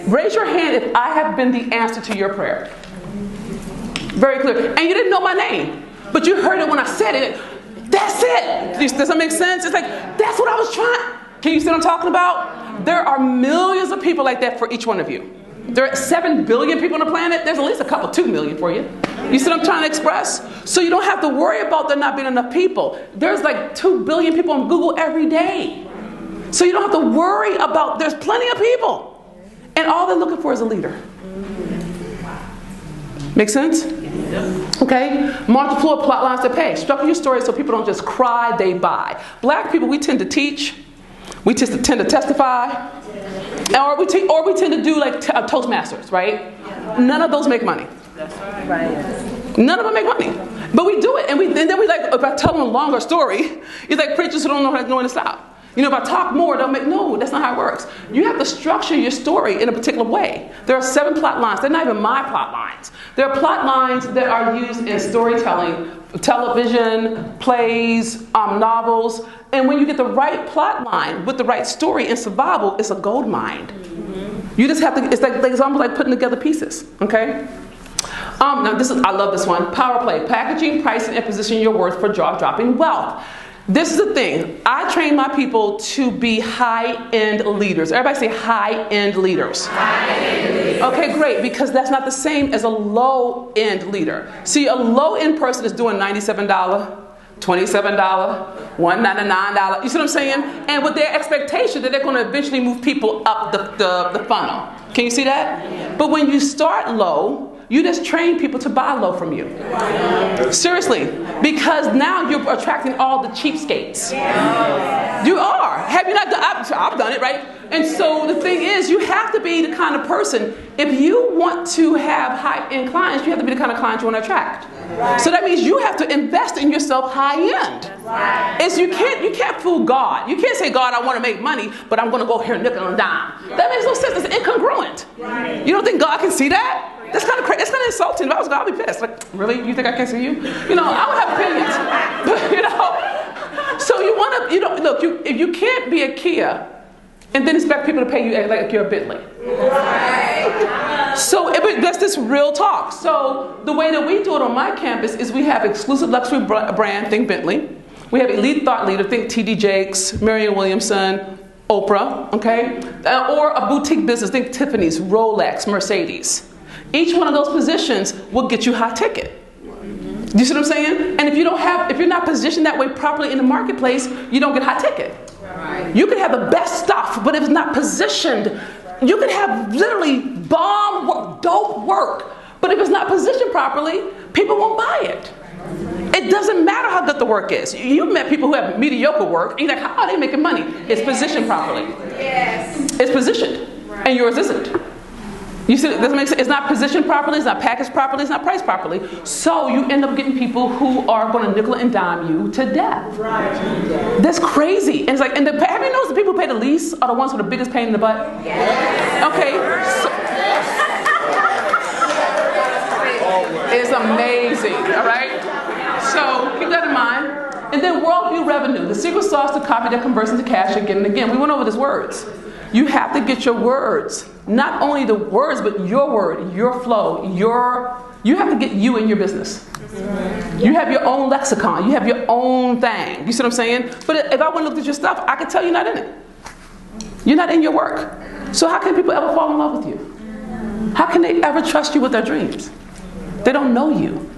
Raise your hand if I have been the answer to your prayer. Very clear. And you didn't know my name, but you heard it when I said it. That's it. Does that make sense? It's like, that's what I was trying. Can you see what I'm talking about? There are millions of people like that for each one of you. There are 7 billion people on the planet. There's at least a couple, 2 million for you. You see what I'm trying to express? So you don't have to worry about there not being enough people. There's like 2 billion people on Google every day. So you don't have to worry about, there's plenty of people. And all they're looking for is a leader. Make sense? Okay? Multiple plot lines to pay. Structure your story so people don't just cry, they buy. Black people, we tend to teach. We just tend to testify. Or we tend to do like Toastmasters, right? None of those make money. That's right. None of them make money. But we do it. And then we like, if I tell them a longer story, it's like preachers who don't know when to stop. You know, if I talk more, they'll make, no, that's not how it works. You have to structure your story in a particular way. There are 7 plot lines. They're not even my plot lines. There are plot lines that are used in storytelling, television, plays, novels. And when you get the right plot line with the right story in survival, it's a gold mine. You just have to, it's almost like putting together pieces, okay? Now I love this one. Power play, packaging, pricing, and positioning your worth for jaw-dropping wealth. This is the thing. I train my people to be high-end leaders. Everybody say high-end leaders. High-end leaders. Okay, great, because that's not the same as a low-end leader. See, a low-end person is doing $97, $27, $199. You see what I'm saying? And with their expectation that they're going to eventually move people up the funnel. Can you see that? But when you start low, you just train people to buy low from you. Seriously. Because now you're attracting all the cheapskates. You are. Have you not done it? I've done it, right? And so the thing is, you have to be the kind of person, if you want to have high-end clients, you have to be the kind of client you want to attract. So that means you have to invest in yourself high-end. It's, you can't fool God. You can't say, God, I want to make money, but I'm going to go here nickel and dime. That makes no sense. It's incongruent. You don't think God can see that? That's kind of crazy. It's kind of insulting. If I was God, I'd be pissed. Like, really? You think I can't see you? You know, I would have opinions. But, you know, so you want to, you know, look, if you can't be a Kia and then expect people to pay you like you're a Bentley. So that's this real talk. So the way that we do it on my campus is we have exclusive luxury brand, think Bentley. We have elite thought leader, think T.D. Jakes, Marianne Williamson, Oprah, okay? Or a boutique business, think Tiffany's, Rolex, Mercedes. Each one of those positions will get you high ticket. Do you see what I'm saying? And if you're not positioned that way properly in the marketplace, you don't get high ticket. You can have the best stuff, but if it's not positioned, you can have literally bomb work, dope work, but if it's not positioned properly, people won't buy it. It doesn't matter how good the work is. You've met people who have mediocre work, and you're like, how are they making money? It's positioned properly. Yes. It's positioned, and yours isn't. You see, it doesn't make sense. It's not positioned properly, it's not packaged properly, it's not priced properly. So you end up getting people who are going to nickel and dime you to death. Right. That's crazy. And it's like, have you noticed the people who pay the least are the ones with the biggest pain in the butt? Yes. Okay. So, it's amazing, all right? So keep that in mind. And then worldview revenue. The secret sauce to copy that converts into cash again and again. We went over these words. You have to get your words. Not only the words, but your word, your flow, you have to get you in your business. You have your own lexicon. You have your own thing. You see what I'm saying? But if I want to look at your stuff, I can tell you're not in it. You're not in your work. So how can people ever fall in love with you? How can they ever trust you with their dreams? They don't know you.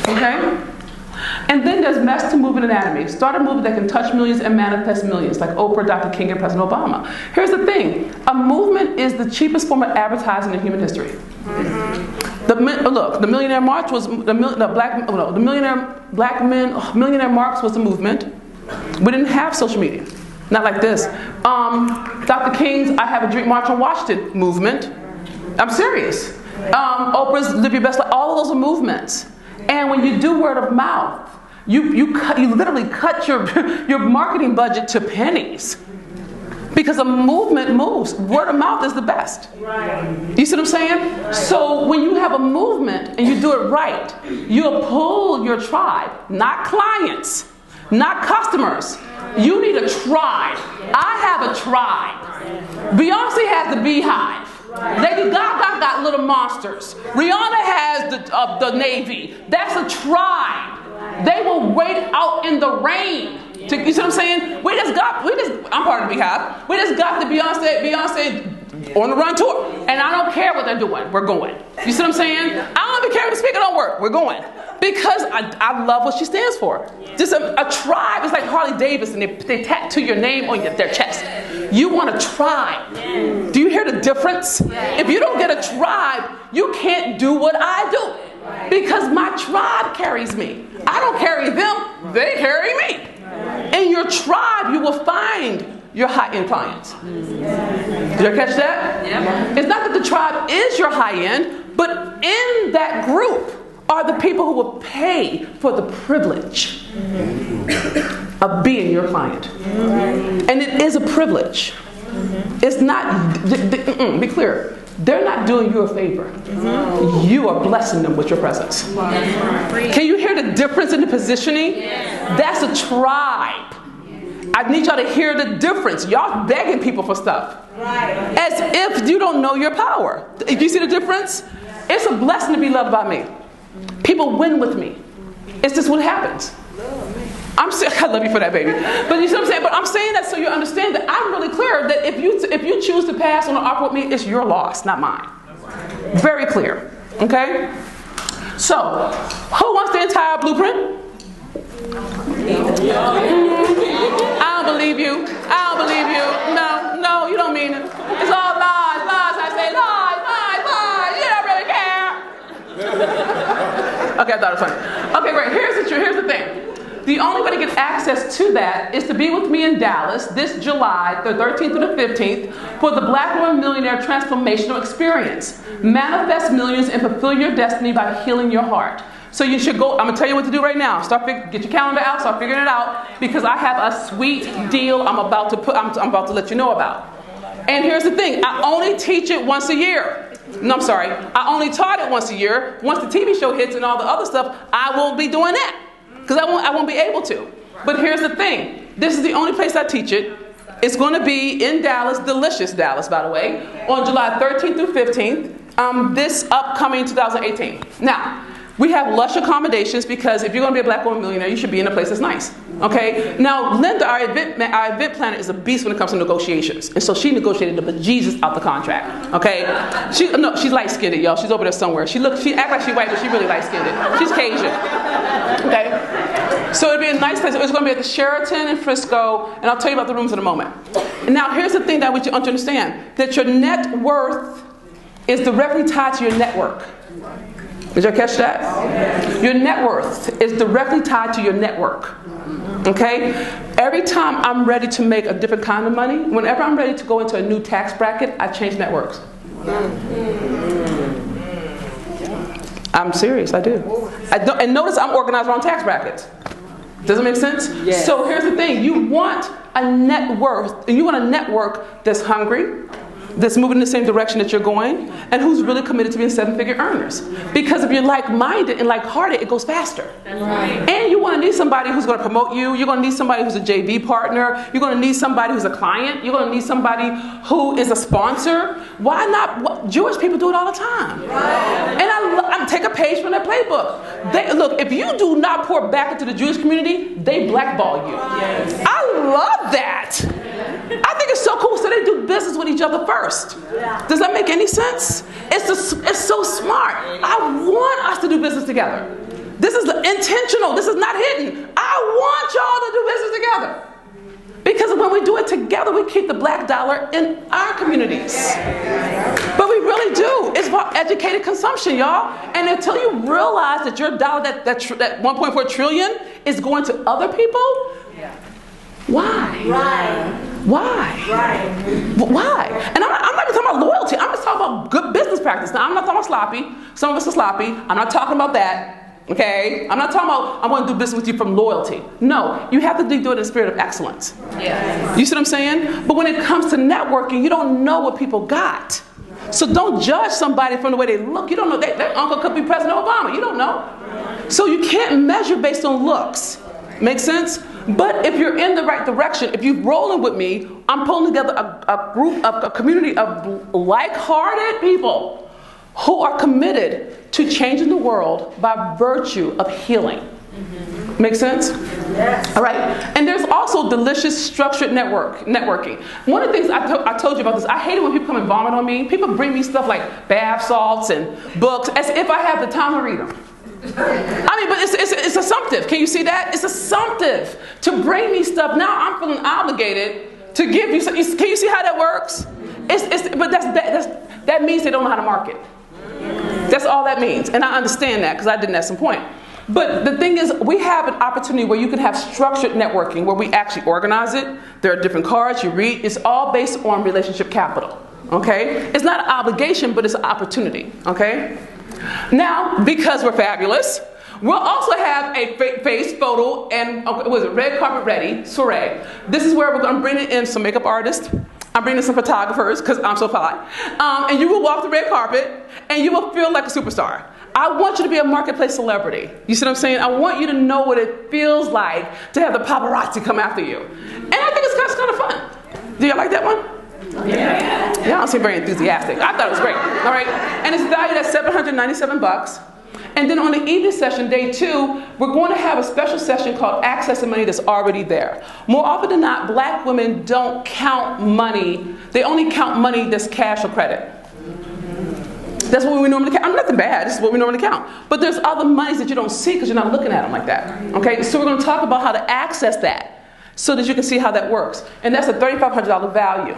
Okay? And then there's mess to movement anatomy. Start a movement that can touch millions and manifest millions, like Oprah, Dr. King, and President Obama. Here's the thing. A movement is the cheapest form of advertising in human history. The Millionaire March was Millionaire March was the movement. We didn't have social media. Not like this. Dr. King's I Have a Dream March on Washington movement. I'm serious. Oprah's Live Your Best Life. All of those are movements. And when you do word of mouth, you literally cut your marketing budget to pennies. Because a movement moves. Word of mouth is the best. You see what I'm saying? So when you have a movement and you do it right, you'll pull your tribe, not clients, not customers. You need a tribe. I have a tribe. Beyonce has the beehive. got little monsters. Rihanna has the Navy. That's a tribe. They will wait out in the rain. You see what I'm saying? I'm part of the Beehive. We just got the Beyonce on the run tour. And I don't care what they're doing. We're going. You see what I'm saying? I don't even care if the speaker don't work. We're going. Because I love what she stands for. Just a tribe. It's like Harley Davidson. They tattoo your name on their chest. You want a tribe. Do you hear the difference? If you don't get a tribe, you can't do what I do. Because my tribe carries me. I don't carry them. They carry me. In your tribe, you will find your high-end clients. Did you catch that? Yeah. It's not that the tribe is your high-end, but in that group are the people who will pay for the privilege of being your client. And it is a privilege. It's not, be clear, they're not doing you a favor. You are blessing them with your presence. Can you hear the difference in the positioning? That's a tribe. I need y'all to hear the difference. Y'all begging people for stuff. As if you don't know your power. If you see the difference, it's a blessing to be loved by me. People win with me. It's just what happens. I love you for that, baby. But you see what I'm saying? But I'm saying that so you understand that I'm really clear that if you choose to pass on an offer with me, it's your loss, not mine. Very clear. Okay? So, who wants the entire blueprint? I don't believe you. I don't believe you. No, you don't mean it. It's all lies. I say lies. You don't really care. Okay, I thought it was funny. Okay, great. Here's the thing. The only way to get access to that is to be with me in Dallas this July, the 13th through the 15th, for the Black Women Millionaire Transformational Experience. Manifest millions and fulfill your destiny by healing your heart. So you should go, I'm going to tell you what to do right now. Get your calendar out, start figuring it out, because I have a sweet deal I'm about to let you know about. And here's the thing, I only teach it once a year. No, I'm sorry, I only taught it once a year. Once the TV show hits and all the other stuff, I won't be doing that. Because I won't be able to. But here's the thing. This is the only place I teach it. It's going to be in Dallas, delicious Dallas, by the way, on July 13th through 15th, this upcoming 2018. Now, we have lush accommodations because if you're going to be a Black woman millionaire, you should be in a place that's nice. Okay? Now, Linda, our event planner, is a beast when it comes to negotiations. And so she negotiated the bejesus out the contract. Okay? She's light-skinned, y'all. She's over there somewhere. She acts like she's white, but she's really light-skinned. She's Cajun. Okay? So it'll be a nice place. It's going to be at the Sheraton in Frisco, and I'll tell you about the rooms in a moment. And now, here's the thing that I want you to understand. That your net worth is directly tied to your network. Did you catch that? Your net worth is directly tied to your network. Okay? Every time I'm ready to make a different kind of money, whenever I'm ready to go into a new tax bracket, I change networks. I'm serious, I do. And notice I'm organized around tax brackets. Does it make sense? Yes. So here's the thing. You want a net worth, and you want a network that's hungry, that's moving in the same direction that you're going, and who's really committed to being seven-figure earners. Because if you're like-minded and like-hearted, it goes faster. Right. And you want to need somebody who's going to promote you. You're going to need somebody who's a JV partner. You're going to need somebody who's a client. You're going to need somebody who is a sponsor. Why not? Jewish people do it all the time. Right. And I take a page from their playbook. Look, if you do not pour back into the Jewish community, they blackball you. Yes. I love that. I think it's so cool. So they do business with each other first. Does that make any sense? It's so smart. I want us to do business together. This is intentional. This is not hidden. I want y'all to do business together. Because when we do it together, we keep the black dollar in our communities. But we really do. It's about educated consumption, y'all. And until you realize that your dollar, that 1.4 trillion, is going to other people, why? Right. Why? Right. Why? And I'm not even talking about loyalty. I'm just talking about good business practice. Now, I'm not talking about sloppy. Some of us are sloppy. I'm not talking about that. Okay? I'm not talking about I'm going to do business with you from loyalty. No. You have to do it in a spirit of excellence. Yeah. You see what I'm saying? But when it comes to networking, you don't know what people got. So don't judge somebody from the way they look. You don't know. Their uncle could be President Obama. You don't know. So you can't measure based on looks. Make sense? But if you're in the right direction, if you're rolling with me, I'm pulling together a community of like-hearted people who are committed to changing the world by virtue of healing. Make sense? Yes. All right. And there's also delicious structured networking. One of the things I told you about this, I hate it when people come and vomit on me. People bring me stuff like bath salts and books as if I have the time to read them. I mean, but it's assumptive. Can you see that? It's assumptive to bring me stuff. Now I'm feeling obligated to give you. Can you see how that works? But that means they don't know how to market. That's all that means. And I understand that because I didn't at some point. But the thing is, we have an opportunity where you can have structured networking where we actually organize it. There are different cards you read. It's all based on relationship capital. Okay? It's not an obligation, but it's an opportunity. Okay? Now, because we're fabulous, we'll also have a face photo and red carpet ready soiree. This is where we're going to bring in some makeup artists. I'm bringing in some photographers because I'm so fly. And you will walk the red carpet and you will feel like a superstar. I want you to be a marketplace celebrity. You see what I'm saying? I want you to know what it feels like to have the paparazzi come after you. And I think it's kind of fun. Do you like that one? Yeah. Y'all don't seem very enthusiastic. I thought it was great. All right. And it's valued at $797. And then on the evening session, day 2, we're going to have a special session called Accessing Money that's already there. More often than not, black women don't count money. They only count money that's cash or credit. That's what we normally count. I'm nothing bad. This is what we normally count. But there's other monies that you don't see because you're not looking at them like that. Okay? So we're going to talk about how to access that so that you can see how that works. And that's a $3,500 value.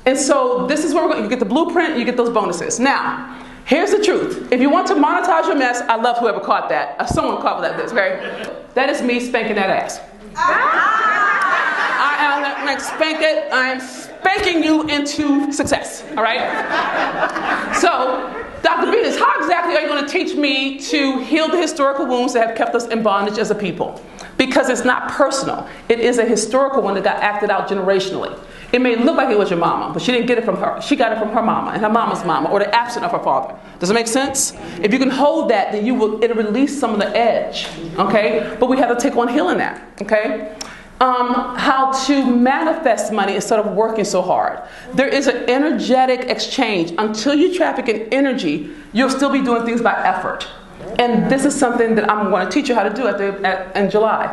And so this is where we're going. You get the blueprint, you get those bonuses. Now, here's the truth. If you want to monetize your mess, I love whoever caught that. Someone caught that. Okay? That is me spanking that ass. I'm going to spank it. I'm spanking you into success. All right? So, Dr. Venus, how exactly are you going to teach me to heal the historical wounds that have kept us in bondage as a people? Because it's not personal. It is a historical one that got acted out generationally. It may look like it was your mama, but she didn't get it from her. She got it from her mama and her mama's mama, or the absence of her father. Does it make sense? If you can hold that, then it'll release some of the edge. Okay? But we have to take on healing that. Okay? How to manifest money instead of working so hard. There is an energetic exchange. Until you traffic in energy, you'll still be doing things by effort. And this is something that I'm going to teach you how to do in July.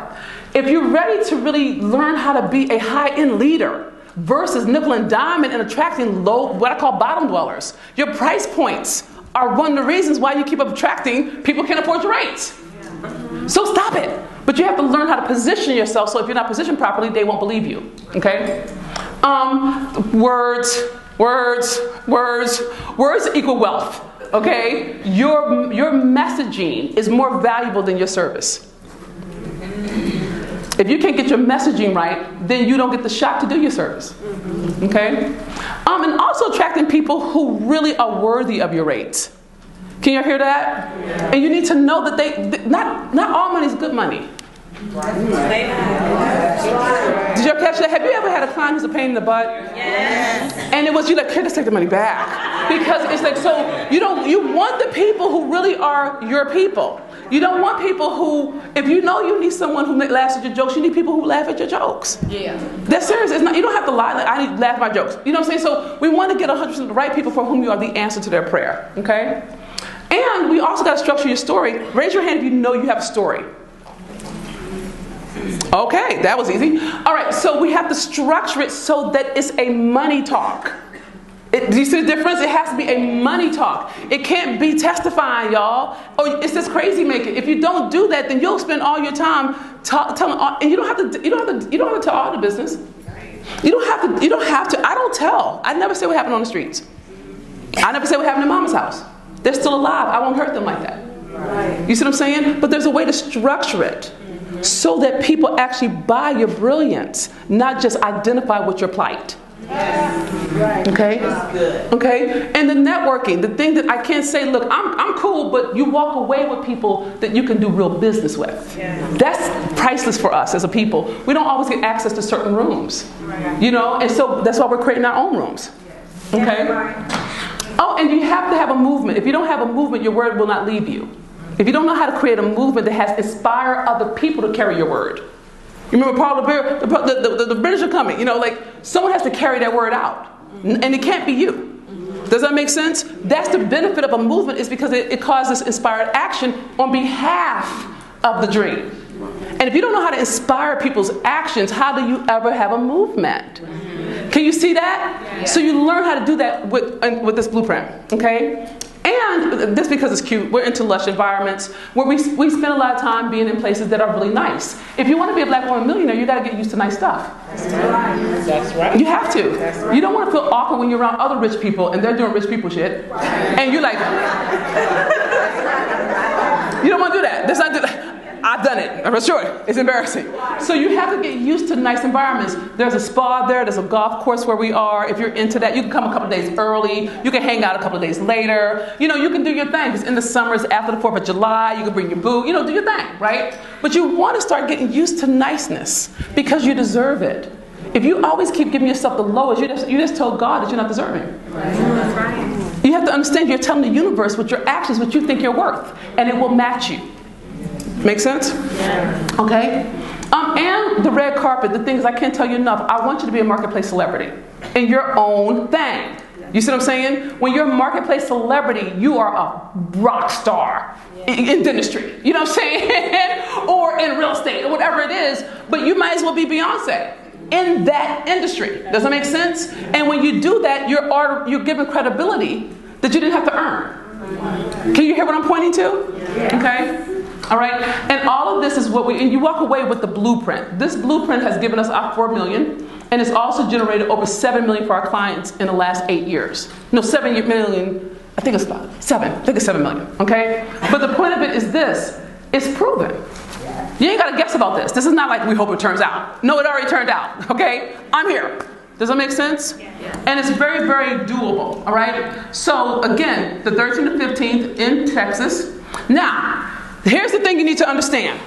If you're ready to really learn how to be a high-end leader versus nickel and diamond and attracting what I call bottom dwellers, your price points are one of the reasons why you keep attracting people who can't afford your rates. So stop it. But you have to learn how to position yourself so if you're not positioned properly, they won't believe you. Okay? Words equal wealth. Okay? Your messaging is more valuable than your service. If you can't get your messaging right, then you don't get the shot to do your service. Okay? And also attracting people who really are worthy of your rates. Can you hear that? Yeah. And you need to know that not all money is good money. Did you ever catch that? Have you ever had a client who's a pain in the butt? Yes. And it was you like, let's take the money back. Because it's like, so you want the people who really are your people. You don't want people who, if you know you need someone who laughs at your jokes, you need people who laugh at your jokes. Yeah. That's serious. It's not, you don't have to lie, like, I need to laugh at my jokes. You know what I'm saying? So we want to get 100% of the right people for whom you are the answer to their prayer. Okay? And we also got to structure your story. Raise your hand if you know you have a story. Okay, that was easy. All right, so we have to structure it so that it's a money talk. Do you see the difference? It has to be a money talk. It can't be testifying, y'all. Or it's this crazy making. If you don't do that, then you'll spend all your time telling. And you don't have to tell all the business. You don't have to. I don't tell. I never say what happened on the streets. I never say what happened in Mama's house. They're still alive. I won't hurt them like that. Right. You see what I'm saying? But there's a way to structure it so that people actually buy your brilliance, not just identify with your plight. Right. Okay? That's good. Okay? And the networking, the thing that I can't say, look, I'm cool, but you walk away with people that you can do real business with. Yeah. That's priceless for us as a people. We don't always get access to certain rooms. Right. You know? And so that's why we're creating our own rooms. Okay? Oh, and you have to have a movement. If you don't have a movement, your word will not leave you. If you don't know how to create a movement that has inspired other people to carry your word. You remember Paul the British are coming. You know, like someone has to carry that word out. And it can't be you. Does that make sense? That's the benefit of a movement, is because it causes inspired action on behalf of the dream. And if you don't know how to inspire people's actions, how do you ever have a movement? Can you see that? So you learn how to do that with this blueprint, okay? And this, because it's cute, we're into lush environments where we spend a lot of time being in places that are really nice. If you want to be a Black woman millionaire, you got to get used to nice stuff. That's right. You have to. Right. You don't want to feel awkward when you're around other rich people and they're doing rich people shit. And you're like, you don't want to do that. That's not do that. I've done it, for sure. It's embarrassing. So you have to get used to nice environments. There's a spa there, there's a golf course where we are. If you're into that, you can come a couple of days early. You can hang out a couple of days later. You know, you can do your thing. It's in the summers, after the 4th of July, you can bring your boo, you know, do your thing, right? But you want to start getting used to niceness because you deserve it. If you always keep giving yourself the lowest, you just told God that you're not deserving. That's right. You have to understand you're telling the universe with your actions what you think you're worth, and it will match you. Make sense? Yeah. Okay? And the red carpet, the things I can't tell you enough. I want you to be a marketplace celebrity in your own thing. You see what I'm saying? When you're a marketplace celebrity, you are a rock star in dentistry. You know what I'm saying? Or in real estate or whatever it is. But you might as well be Beyonce in that industry. Does that make sense? And when you do that, you're given credibility that you didn't have to earn. Can you hear what I'm pointing to? Yeah. Okay? All right, and all of this is and you walk away with the blueprint. This blueprint has given us our 4 million, and it's also generated over 7 million for our clients in the last 8 years. No, 7 million, I think it's about 7. I think it's 7 million, okay? But the point of it is this, it's proven. You ain't gotta guess about this. This is not like we hope it turns out. No, it already turned out, okay? I'm here. Does that make sense? Yeah. And it's very, very doable, all right? So again, the 13th to 15th in Texas. Now, here's the thing you need to understand.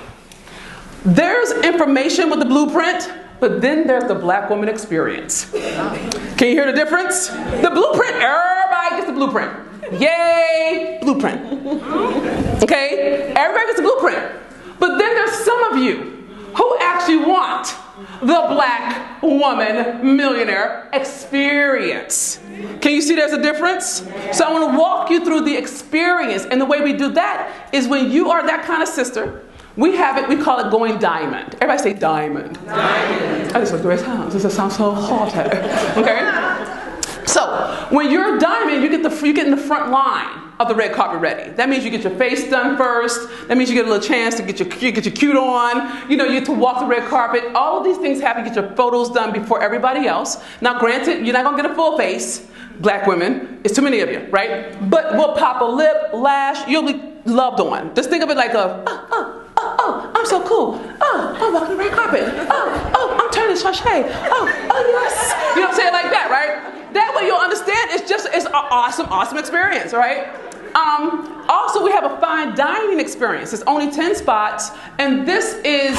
There's information with the blueprint, but then there's the Black woman experience. Can you hear the difference? The blueprint, everybody gets the blueprint. Yay, blueprint. Okay, everybody gets the blueprint. But then there's some of you who actually want the Black woman millionaire experience. Can you see there's a difference? So I want to walk you through the experience. And the way we do that is when you are that kind of sister, we call it going diamond. Everybody say diamond. Diamond. Oh, this is a great sound. This sounds so hot. Okay? So when you're a diamond, you get in the front line of the red carpet ready. That means you get your face done first. That means you get a little chance to get your cute on. You know, you get to walk the red carpet. All of these things happen. Get your photos done before everybody else. Now, granted, you're not gonna get a full face. Black women, it's too many of you, right? But we'll pop a lip, lash. You'll be loved on. Just think of it like I'm so cool. I'm walking the red carpet. I'm turning sachet. Yes. You know what I'm saying? Like that, right? That way you'll understand it's an awesome experience, right? Also, we have a fine dining experience. It's only 10 spots, and this is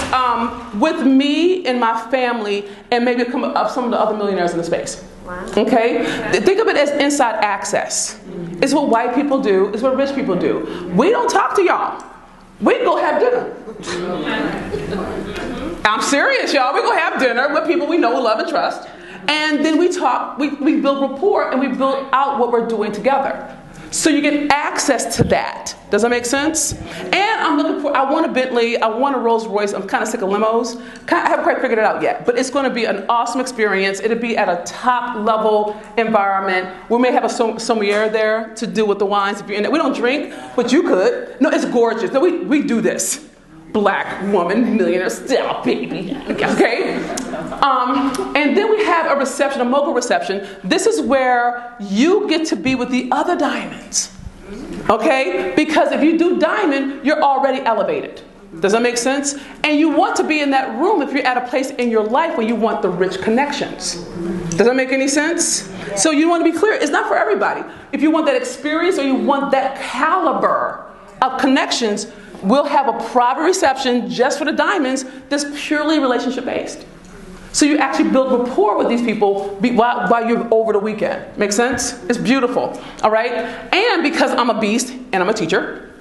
with me and my family and maybe some of the other millionaires in the space. Wow. Okay? Think of it as inside access. It's what white people do. It's what rich people do. We don't talk to y'all. We go have dinner. I'm serious, y'all. We go have dinner with people we know, love, and trust. And then we talk, we build rapport, and we build out what we're doing together. So you get access to that. Does that make sense? And I want a Bentley, I want a Rolls Royce. I'm kind of sick of limos. I haven't quite figured it out yet, but it's going to be an awesome experience. It'll be at a top level environment. We may have a sommelier there to do with the wines if you're in it. We don't drink, but you could. No, it's gorgeous. No, we do this. Black woman millionaire style, baby. Okay? And then we have a reception, a mogul reception. This is where you get to be with the other diamonds. Okay? Because if you do diamond, you're already elevated. Does that make sense? And you want to be in that room if you're at a place in your life where you want the rich connections. Does that make any sense? So you want to be clear, it's not for everybody. If you want that experience or you want that caliber of connections, we'll have a private reception just for the diamonds that's purely relationship based. So you actually build rapport with these people while you're over the weekend. Make sense? It's beautiful. All right? And because I'm a beast and I'm a teacher,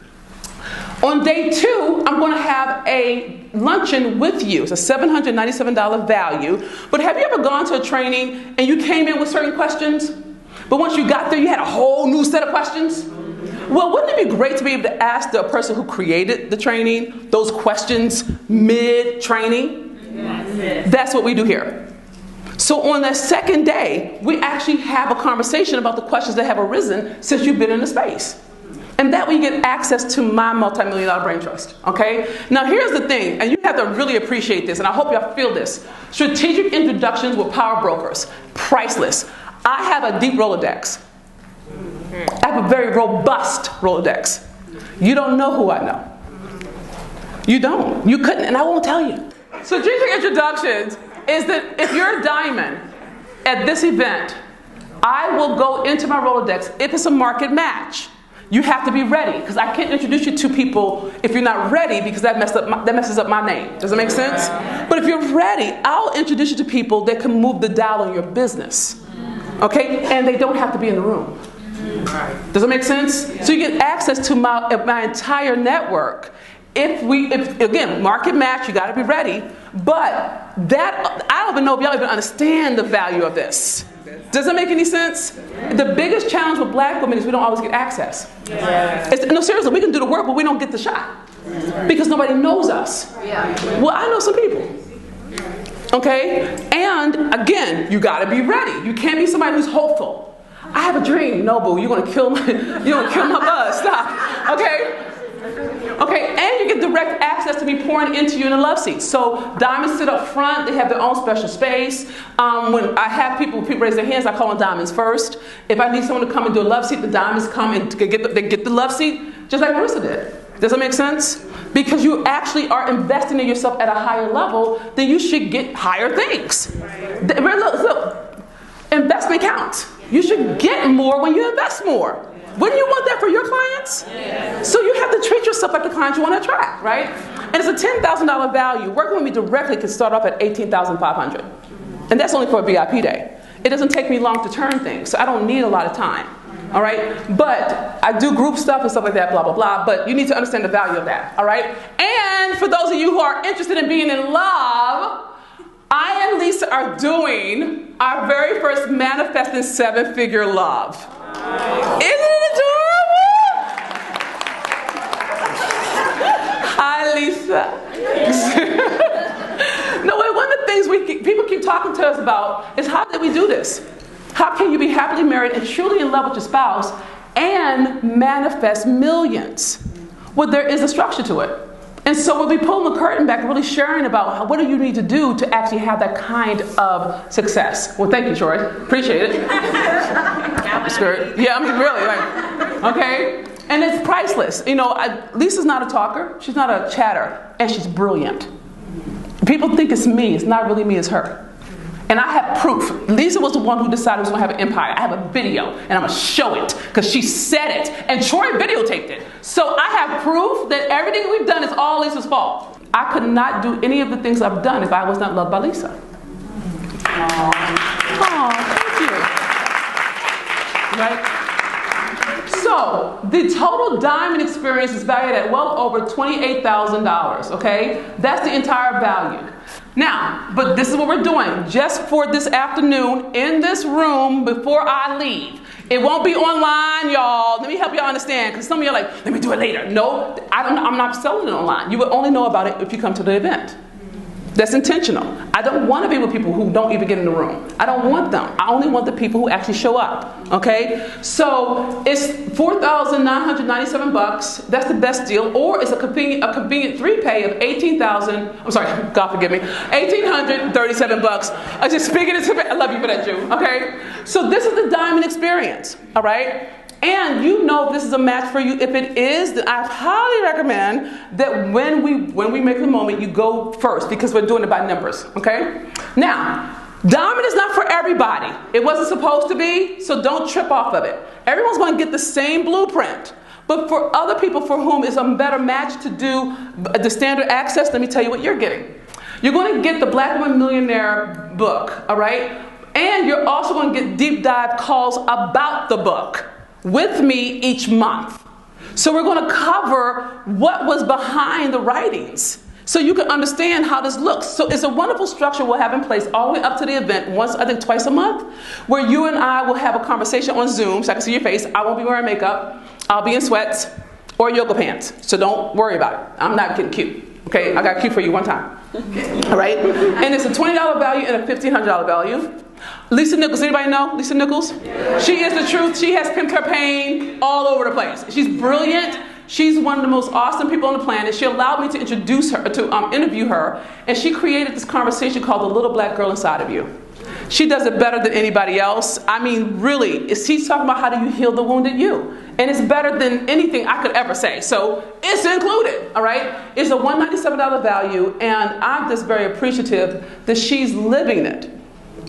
on day 2, I'm going to have a luncheon with you. It's a $797 value. But have you ever gone to a training and you came in with certain questions, But once you got there, you had a whole new set of questions. Well, wouldn't it be great to be able to ask the person who created the training those questions mid-training? Yes. That's what we do here. So on that second day, we actually have a conversation about the questions that have arisen since you've been in the space. And that way you get access to my multi-million-dollar brain trust, okay? Now here's the thing, and you have to really appreciate this, and I hope y'all feel this. Strategic introductions with power brokers, priceless. I have a deep Rolodex. I have a very robust Rolodex. You don't know who I know. You don't. You couldn't, and I won't tell you. Strategic introductions is that if you're a diamond at this event, I will go into my Rolodex if it's a market match. You have to be ready, because I can't introduce you to people if you're not ready, because that messes up my name. Does that make sense? But if you're ready, I'll introduce you to people that can move the dial on your business. Okay? And they don't have to be in the room. Does that make sense? So you get access to my entire network. If again, market match, you got to be ready. But that, I don't even know if y'all even understand the value of this. Does that make any sense? The biggest challenge with black women is we don't always get access. No, seriously, we can do the work, but we don't get the shot. Because nobody knows us. Well, I know some people. Okay? And again, you got to be ready. You can't be somebody who's hopeful. I have a dream. No, boo, you're going to kill my buzz. Stop. Okay? Okay, and you get direct access to me pouring into you in the love seat. So diamonds sit up front. They have their own special space. When I have people raise their hands, I call them diamonds first. If I need someone to come and do a love seat, the diamonds come and they get the love seat, just like Marissa did. Does that make sense? Because you actually are investing in yourself at a higher level, then you should get higher things. Look, investment counts. You should get more when you invest more. Wouldn't you want that for your clients? Yes. So you have to treat yourself like the clients you want to attract, right? And it's a $10,000 value. Working with me directly can start off at $18,500. And that's only for a VIP day. It doesn't take me long to turn things, so I don't need a lot of time. All right? But I do group stuff and stuff like that, blah, blah, blah. But you need to understand the value of that. All right? And for those of you who are interested in being in love, I and Lisa are doing our very first Manifesting Seven-Figure Love. Isn't it adorable? Hi, Lisa. No, one of the things people keep talking to us about is how did we do this? How can you be happily married and truly in love with your spouse and manifest millions? Well, there is a structure to it. And so we'll be pulling the curtain back, really sharing about what do you need to do to actually have that kind of success. Well, thank you, Troy. Appreciate it. Yeah, I mean, really, like, okay? And it's priceless. You know, Lisa's not a talker. She's not a chatter. And she's brilliant. People think it's me. It's not really me, it's her. And I have proof. Lisa was the one who decided she was going to have an empire. I have a video, and I'm going to show it, because she said it, and Troy videotaped it. So I have proof that everything we've done is all Lisa's fault. I could not do any of the things I've done if I was not loved by Lisa. Oh, thank you. Right? So, the total diamond experience is valued at well over $28,000, okay? That's the entire value. Now, but this is what we're doing just for this afternoon in this room before I leave. It won't be online, y'all. Let me help y'all understand, because some of you are like, let me do it later. No, I'm not selling it online. You will only know about it if you come to the event. That's intentional. I don't want to be with people who don't even get in the room. I don't want them. I only want the people who actually show up. Okay? So it's $4,997. That's the best deal. Or it's a convenient 3-pay of $1,837. I'm just speaking it to I love you for that, Jew. Okay? So this is the diamond experience. All right? And you know if this is a match for you. If it is, then I highly recommend that when we make the moment, you go first, because we're doing it by numbers, okay? Now, diamond is not for everybody. It wasn't supposed to be, so don't trip off of it. Everyone's going to get the same blueprint. But for other people for whom it's a better match to do the standard access, let me tell you what you're getting. You're going to get the Black Women Millionaire book, all right? And you're also going to get deep dive calls about the book with me each month. So we're going to cover what was behind the writings. so you can understand how this looks. So it's a wonderful structure we'll have in place all the way up to the event, once, I think twice a month, where you and I will have a conversation on Zoom so I can see your face. I won't be wearing makeup. I'll be in sweats or yoga pants. So don't worry about it. I'm not getting cute. Okay, I got cute for you one time. All right? And it's a $20 value and a $1,500 value. Lisa Nichols, anybody know Lisa Nichols? Yeah. She is the truth. She has pimped her pain all over the place. She's brilliant. She's one of the most awesome people on the planet. She allowed me to introduce her, to interview her, and she created this conversation called The Little Black Girl Inside of You. She does it better than anybody else. I mean, really, she's talking about how do you heal the wounded you. And it's better than anything I could ever say. So it's included, all right? It's a $197 value, and I'm just very appreciative that she's living it.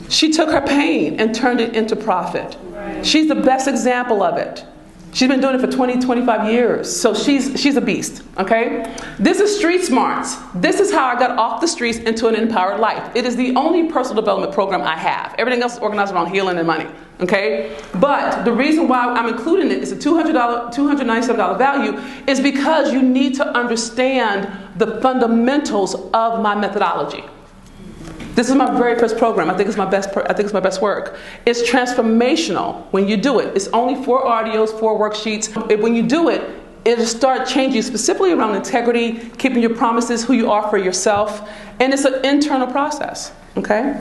She took her pain and turned it into profit. She's the best example of it. She's been doing it for 20, 25 years. So she's a beast, okay? This is Street Smarts. This is how I got off the streets into an empowered life. It is the only personal development program I have. Everything else is organized around healing and money, okay? But the reason why I'm including it is a $297 value is because you need to understand the fundamentals of my methodology. This is my very first program. I think it's my best work. It's transformational when you do it. It's only 4 audios, 4 worksheets. When you do it, it'll start changing specifically around integrity, keeping your promises, who you are for yourself, and it's an internal process. Okay.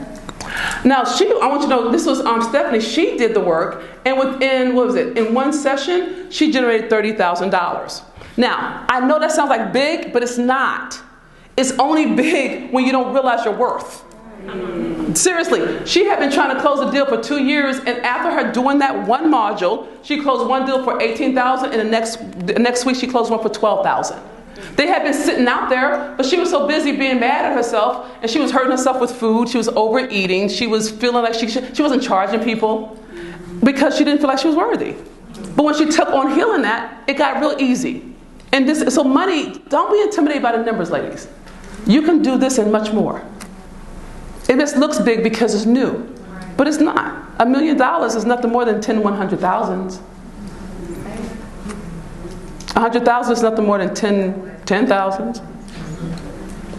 Now I want you to know this was Stephanie. She did the work, and within in one session, she generated $30,000. Now I know that sounds like big, but it's not. It's only big when you don't realize your worth. Seriously, she had been trying to close a deal for 2 years, and after her doing that one module, she closed one deal for $18,000, and the next week she closed one for $12,000. They had been sitting out there, but she was so busy being mad at herself, and she was hurting herself with food. She was overeating. She was feeling like she wasn't charging people because she didn't feel like she was worthy. But when she took on healing that, it got real easy. And so money, don't be intimidated by the numbers, ladies. You can do this and much more. It just looks big because it's new, but it's not. $1 million is nothing more than 10 100,000s. 100,000 is nothing more than 10,000s.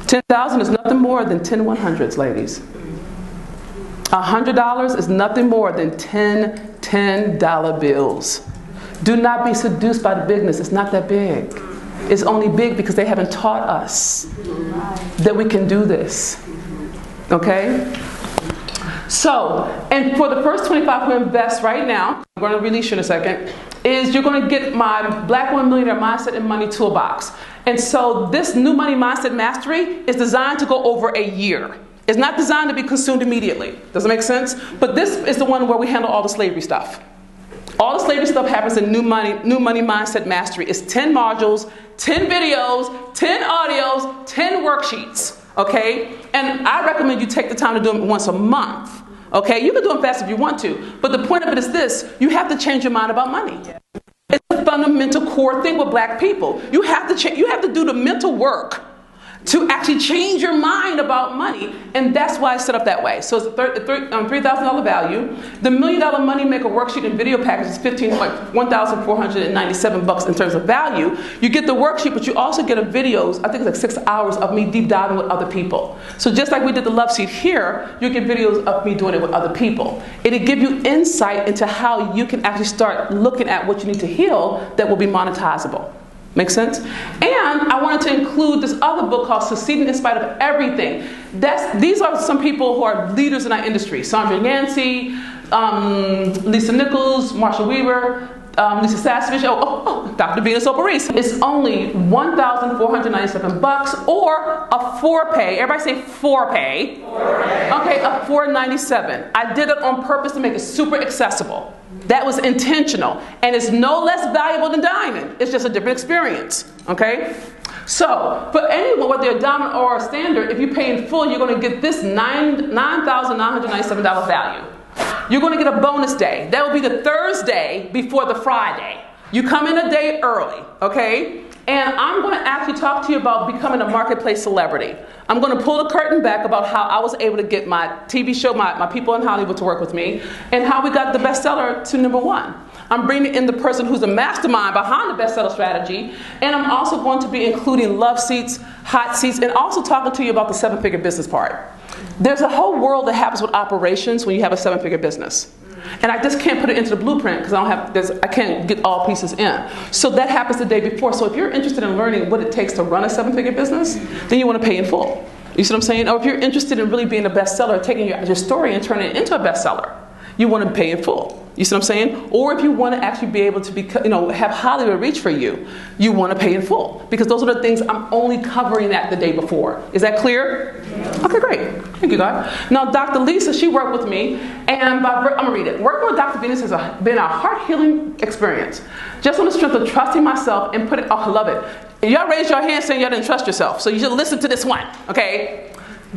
10,000 is nothing more than 10 100s, ladies. $100 is nothing more than 10 $10 bills. Do not be seduced by the bigness. It's not that big. It's only big because they haven't taught us that we can do this. Okay? So, and for the first 25 who invest right now, I'm going to release you in a second, is you're going to get my Black Women Millionaire Mindset and Money Toolbox. And so this new money mindset mastery is designed to go over a year. It's not designed to be consumed immediately. Does it make sense? But this is the one where we handle all the slavery stuff. All the slavery stuff happens in new money mindset mastery. It's 10 modules, 10 videos, 10 audios, 10 worksheets. Okay? And I recommend you take the time to do them once a month. Okay? You can do them fast if you want to. But the point of it is this: you have to change your mind about money. It's a fundamental core thing with Black people. You have to do the mental work to actually change your mind about money, and that's why it's set up that way. So it's a $3,000 value. The $1 Million Money Maker worksheet and video package is $1,497 in terms of value. You get the worksheet, but you also get a videos. I think it's like 6 hours of me deep diving with other people. So just like we did the love seat here, you get videos of me doing it with other people. It'll give you insight into how you can actually start looking at what you need to heal that will be monetizable. Make sense? And I wanted to include this other book called Succeeding in Spite of Everything. These are some people who are leaders in our industry. Sandra Yancey, Lisa Nichols, Marsha Weaver, Lisa Sasevich, Dr. Venus Opal Reese. It's only $1,497 or a 4-pay. Everybody say 4-pay. 4-pay. Okay, a $497. I did it on purpose to make it super accessible. That was intentional, and it's no less valuable than diamond. It's just a different experience, okay? So, for anyone, whether you're diamond or standard, if you pay in full, you're going to get this $9,997 value. You're going to get a bonus day. That will be the Thursday before the Friday. You come in a day early, okay? And I'm going to actually talk to you about becoming a marketplace celebrity. I'm going to pull the curtain back about how I was able to get my TV show, my people in Hollywood to work with me, and how we got the bestseller to #1. I'm bringing in the person who's the mastermind behind the bestseller strategy, and I'm also going to be including love seats, hot seats, and also talking to you about the seven-figure business part. There's a whole world that happens with operations when you have a seven-figure business. And I just can't put it into the blueprint because I can't get all pieces in. So that happens the day before. So if you're interested in learning what it takes to run a seven-figure business, then you want to pay in full. You see what I'm saying? Or if you're interested in really being a bestseller, taking your story and turning it into a bestseller, you want to pay in full. You see what I'm saying? Or if you want to actually be able to be, have Hollywood reach for you, you want to pay in full. Because those are the things I'm only covering that the day before. Is that clear? Okay, great. Thank you, God. Now, Dr. Lisa, she worked with me, and I'm going to read it. Working with Dr. Venus has been a heart-healing experience. Just on the strength of trusting myself and I love it. Y'all raised your hand saying y'all didn't trust yourself, so you should listen to this one, okay?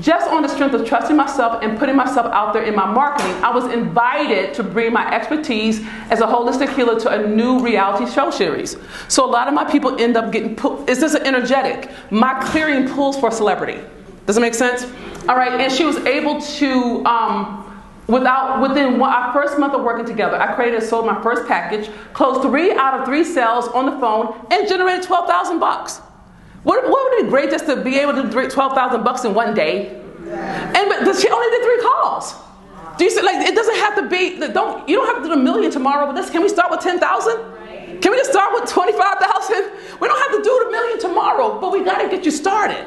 Just on the strength of trusting myself and putting myself out there in my marketing, I was invited to bring my expertise as a holistic healer to a new reality show series. So a lot of my people end up getting pulled. Is this energetic? My clearing pulls for celebrity. Does it make sense? All right, and she was able to, within our first month of working together, I created and sold my first package, closed 3 out of 3 sales on the phone, and generated $12,000. What would it be great just to be able to do $12,000 in one day? But she only did 3 calls. Do you see? Like, it doesn't have to be. You don't have to do $1 million tomorrow with this. Can we start with 10,000? Can we just start with 25,000? We don't have to do $1 million tomorrow, but we got to get you started.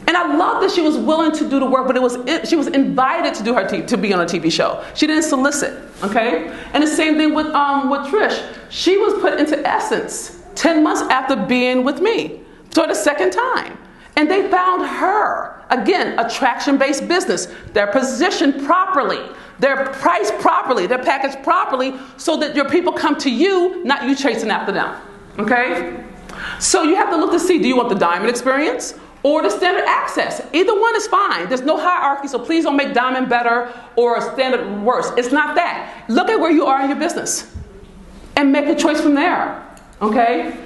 And I love that she was willing to do the work, but she was invited to do to be on a TV show. She didn't solicit, okay? And the same thing with Trish. She was put into Essence 10 months after being with me for the second time. And they found her. Again, attraction-based business. They're positioned properly. They're priced properly. They're packaged properly so that your people come to you, not you chasing after them, okay? So you have to look to see, do you want the diamond experience or the standard access? Either one is fine. There's no hierarchy, so please don't make diamond better or standard worse. It's not that. Look at where you are in your business and make a choice from there, okay?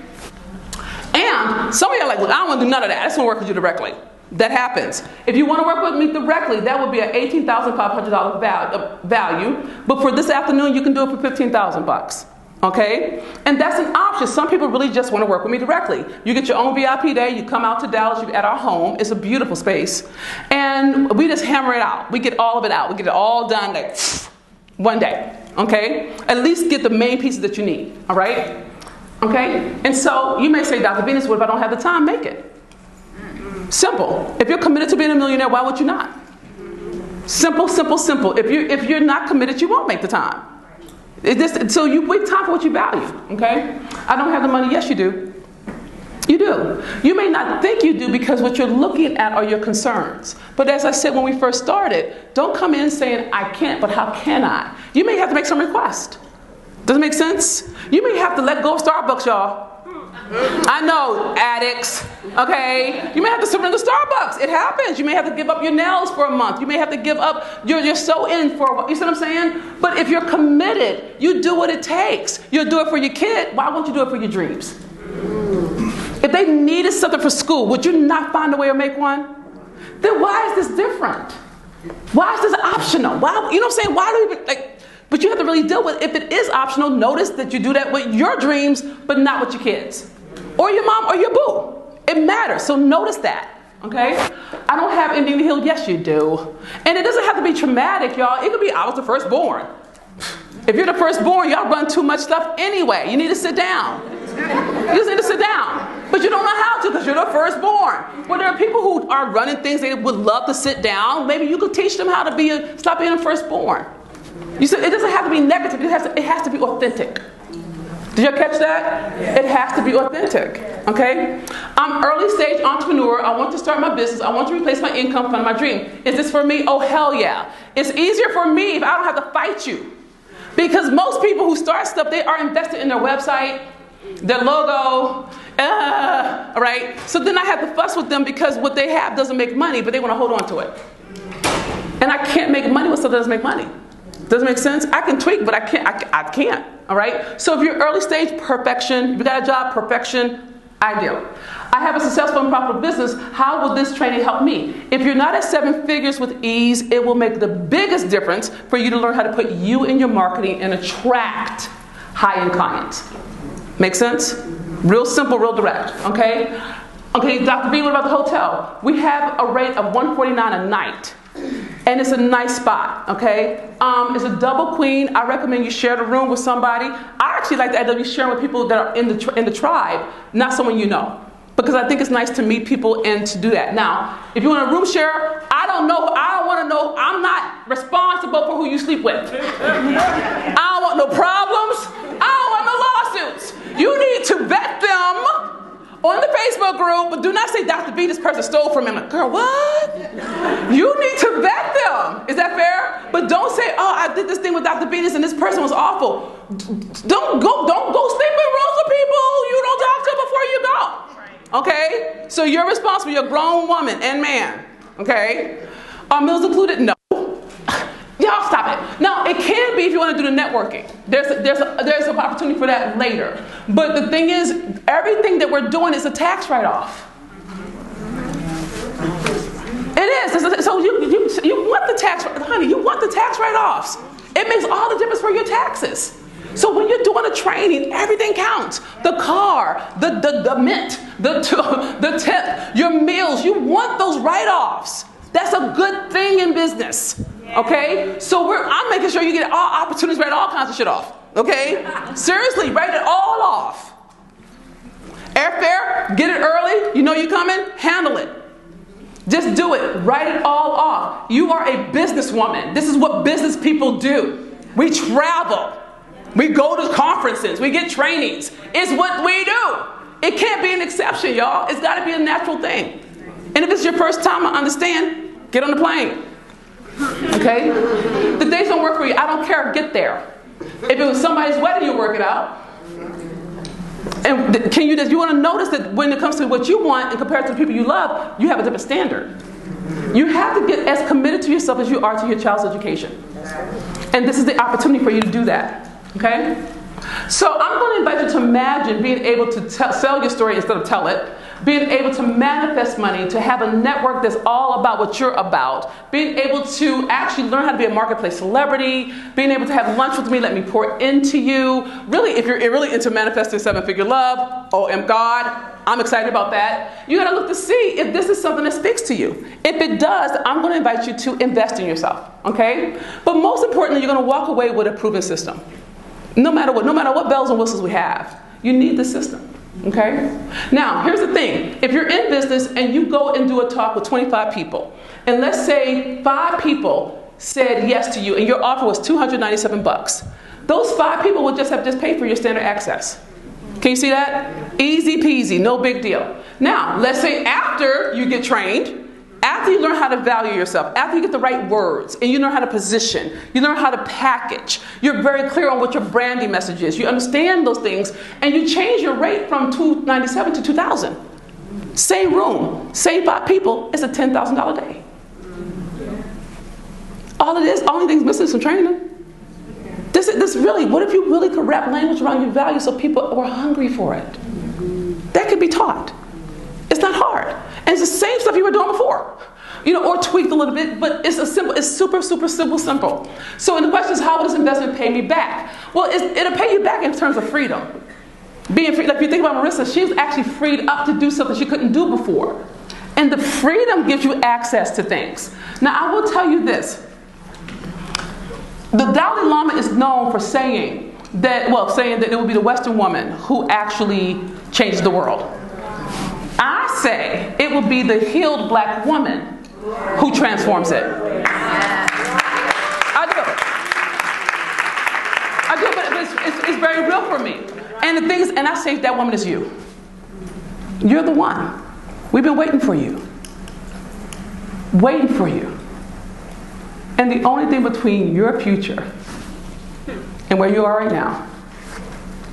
And some of you are like, well, I don't want to do none of that. I just want to work with you directly. That happens. If you want to work with me directly, that would be an $18,500 value. But for this afternoon, you can do it for $15,000. Okay? And that's an option. Some people really just want to work with me directly. You get your own VIP day. You come out to Dallas. You're at our home. It's a beautiful space. And we just hammer it out. We get all of it out. We get it all done like one day. Okay? At least get the main pieces that you need. All right? Okay? And so you may say, Dr. Venus, what if I don't have the time? Make it. Simple. If you're committed to being a millionaire, why would you not? Simple, simple, simple. If you're not committed, you won't make the time. So you make time for what you value. Okay? I don't have the money. Yes, you do. You do. You may not think you do because what you're looking at are your concerns. But as I said when we first started, don't come in saying, I can't, but how can I? You may have to make some request. Does it make sense? You may have to let go of Starbucks, y'all. I know, addicts, okay? You may have to surrender Starbucks. It happens. You may have to give up your nails for a month. You may have to give up your sew-in for a while. You see what I'm saying? But if you're committed, you do what it takes. You'll do it for your kid. Why won't you do it for your dreams? If they needed something for school, would you not find a way to make one? Then why is this different? Why is this optional? Why, you know what I'm saying? Why do we, like... But you have to really deal with, if it is optional, notice that you do that with your dreams, but not with your kids. Or your mom or your boo. It matters, so notice that, okay? I don't have anything to heal. Yes, you do. And it doesn't have to be traumatic, y'all. It could be, I was the firstborn. If you're the firstborn, y'all run too much stuff anyway. You need to sit down. You just need to sit down. But you don't know how to because you're the firstborn. Well, there are people who are running things they would love to sit down. Maybe you could teach them how to stop being a firstborn. You said it doesn't have to be negative. It has to be authentic. Did you catch that? It has to be authentic. Okay? I'm early stage entrepreneur. I want to start my business. I want to replace my income, fund my dream. Is this for me? Oh, hell yeah. It's easier for me if I don't have to fight you. Because most people who start stuff, they are invested in their website, their logo, all right? So then I have to fuss with them because what they have doesn't make money, but they want to hold on to it. And I can't make money with stuff that doesn't make money. Does it make sense? I can tweak, but I can't, all right? So if you're early stage, perfection. If you got a job, perfection, ideal. I have a successful and profitable business. How will this training help me? If you're not at 7 figures with ease, it will make the biggest difference for you to learn how to put you in your marketing and attract high-end clients. Make sense? Real simple, real direct, okay? Okay, Dr. B, what about the hotel? We have a rate of $149 a night. And it's a nice spot, okay? It's a double queen. I recommend you share the room with somebody. I actually like the idea of you sharing with people that are in the tribe, not someone you know. Because I think it's nice to meet people and to do that. Now, if you want a room share, I don't want to know, I'm not responsible for who you sleep with. I don't want no problems. I don't want no lawsuits. You need to vet them on the Facebook group, but do not say, Dr. B, this person stole from me. I'm like, girl, what? You need to vet them. Is that fair? But don't say, oh, I did this thing with Dr. B, and this person was awful. Don't go sleep in rooms with people you don't talk to before you go. Okay? So you're responsible. You're a grown woman and man. Okay? Are meals included? No. Y'all stop it. Now, it can be if you want to do the networking. There's an opportunity for that later. But the thing is, everything that we're doing is a tax write-off. It is. So you want the tax, honey, you want the tax write-offs. It makes all the difference for your taxes. So when you're doing a training, everything counts. The car, the mint, the tip, your meals, you want those write-offs. That's a good thing in business. Okay? So I'm making sure you get all opportunities to write all kinds of shit off. Okay? Seriously, write it all off. Airfare, get it early. You know you're coming, handle it. Just do it. Write it all off. You are a businesswoman. This is what business people do. We travel. We go to conferences. We get trainings. It's what we do. It can't be an exception, y'all. It's got to be a natural thing. And if it's your first time, I understand. Get on the plane. Okay? The days don't work for you. I don't care. Get there. If it was somebody's wedding, you work it out. And you want to notice that when it comes to what you want and compared to the people you love, you have a different standard. You have to get as committed to yourself as you are to your child's education. And this is the opportunity for you to do that. Okay? So I'm going to invite you to imagine being able to sell your story instead of tell it, being able to manifest money, to have a network that's all about what you're about, being able to actually learn how to be a marketplace celebrity, being able to have lunch with me, let me pour into you. Really, if you're really into manifesting seven-figure love, God, I'm excited about that. You got to look to see if this is something that speaks to you. If it does, I'm going to invite you to invest in yourself. Okay? But most importantly, you're going to walk away with a proven system. No matter what bells and whistles we have, you need the system. Okay? Now, here's the thing. If you're in business and you go and do a talk with 25 people, and let's say 5 people said yes to you and your offer was $297, those 5 people would just pay for your standard access. Can you see that? Easy peasy, no big deal. Now, let's say after you get trained, after you learn how to value yourself, after you get the right words, and you learn how to position, you learn how to package, you're very clear on what your branding message is, you understand those things, and you change your rate from $297 to $2,000. Same room, same 5 people, it's a $10,000 day. All it is, only thing's missing is some training. This really, what if you really could wrap language around your values so people were hungry for it? That could be taught. It's not hard. And it's the same stuff you were doing before. Or tweaked a little bit, but it's super simple. So the question is, how will this investment pay me back? Well, it'll pay you back in terms of freedom. Being free, like if you think about Marissa, she was actually freed up to do something she couldn't do before. And the freedom gives you access to things. Now, I will tell you this. The Dalai Lama is known for saying that it will be the Western woman who actually changes the world. I say it will be the healed black woman who transforms it. I do, but it's very real for me. And the thing is, and I say that woman is you. You're the one. We've been waiting for you. Waiting for you. And the only thing between your future and where you are right now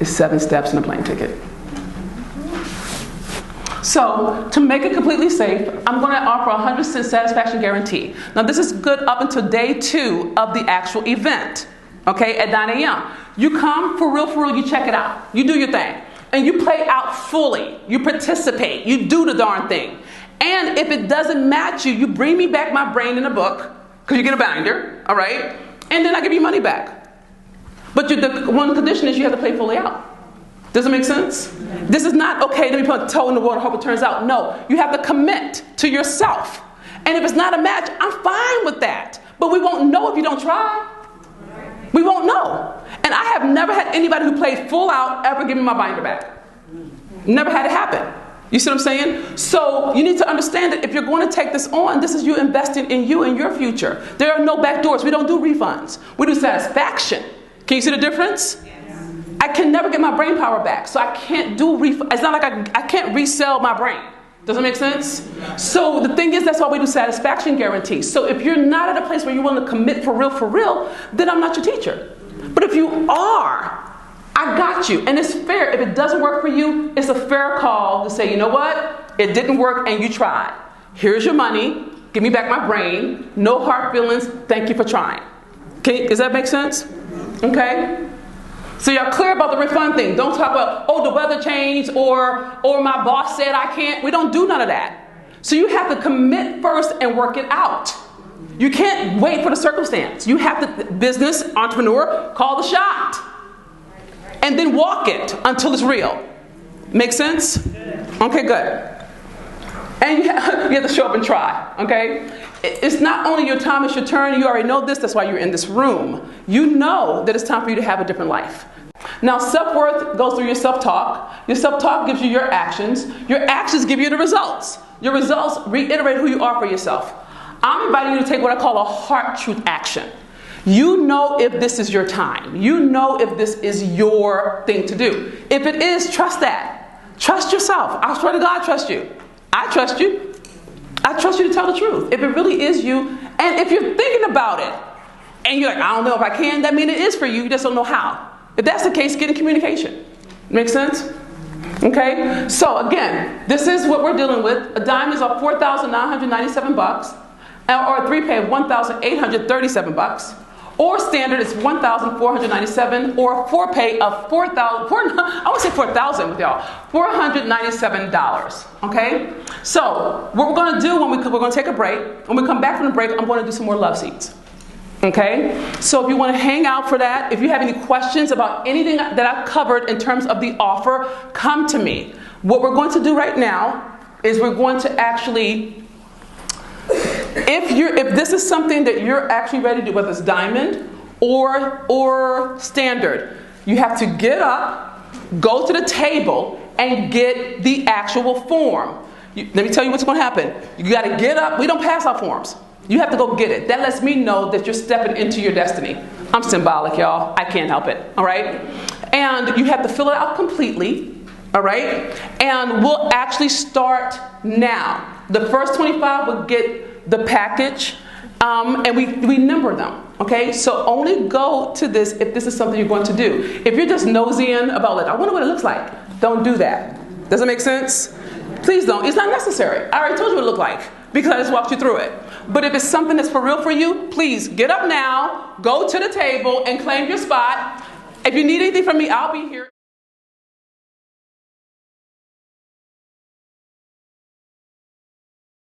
is 7 steps and a plane ticket. So, to make it completely safe, I'm going to offer a 100% satisfaction guarantee. Now, this is good up until day 2 of the actual event, okay, at 9 a.m. You come for real, you check it out. You do your thing. And you play out fully. You participate. You do the darn thing. And if it doesn't match you, you bring me back my brain in a book, because you get a binder, all right? And then I give you money back. But the one condition is you have to play fully out. Does it make sense? This is not, okay, let me put a toe in the water and hope it turns out. No, you have to commit to yourself. And if it's not a match, I'm fine with that. But we won't know if you don't try. We won't know. And I have never had anybody who played full out ever give me my binder back. Never had it happen. You see what I'm saying? So you need to understand that if you're going to take this on, this is you investing in you and your future. There are no back doors. We don't do refunds. We do satisfaction. Can you see the difference? I can never get my brain power back, so I can't do it's not like I can't resell my brain. Does that make sense? So the thing is, that's why we do satisfaction guarantees. So if you're not at a place where you're willing to commit for real, then I'm not your teacher. But if you are, I got you. And it's fair. If it doesn't work for you, it's a fair call to say, you know what? It didn't work and you tried. Here's your money. Give me back my brain. No hard feelings. Thank you for trying. Okay, does that make sense? Okay? So y'all clear about the refund thing. Don't talk about, oh, the weather changed or my boss said I can't. We don't do none of that. So you have to commit first and work it out. You can't wait for the circumstance. You have to, business, entrepreneur, call the shot. And then walk it until it's real. Make sense? Okay, good. And you have to show up and try, okay? It's not only your time, it's your turn. You already know this. That's why you're in this room. You know that it's time for you to have a different life. Now, self-worth goes through your self-talk. Your self-talk gives you your actions. Your actions give you the results. Your results reiterate who you are for yourself. I'm inviting you to take what I call a heart truth action. You know if this is your time. You know if this is your thing to do. If it is, trust that. Trust yourself. I swear to God, I trust you. I trust you. I trust you to tell the truth. If it really is you, and if you're thinking about it, and you're like, I don't know if I can, that means it is for you. You just don't know how. If that's the case, get in communication. Make sense? Okay? So again, this is what we're dealing with. A dime is of $4,997, or a 3-pay of $1,837. Or standard is $1,497, or a 4-pay of I want to say $4,000 with y'all, $497. Okay. So what we're going to do we're going to take a break. When we come back from the break, I'm going to do some more love seats. Okay. So if you want to hang out for that, if you have any questions about anything that I've covered in terms of the offer, come to me. What we're going to do right now is we're going to actually. If this is something that you're actually ready to do, whether it's diamond or standard, you have to get up, go to the table, and get the actual form. Let me tell you what's going to happen. You got to get up. We don't pass out forms. You have to go get it. That lets me know that you're stepping into your destiny. I'm symbolic, y'all. I can't help it. All right? And you have to fill it out completely. All right? And we'll actually start now. The first 25 will get the package, and we number them, okay? So only go to this if this is something you're going to do. If you're just nosying about, like, I wonder what it looks like, don't do that. Does it make sense? Please don't. It's not necessary. I already told you what it looked like because I just walked you through it. But if it's something that's for real for you, please get up now, go to the table, and claim your spot. If you need anything from me, I'll be here.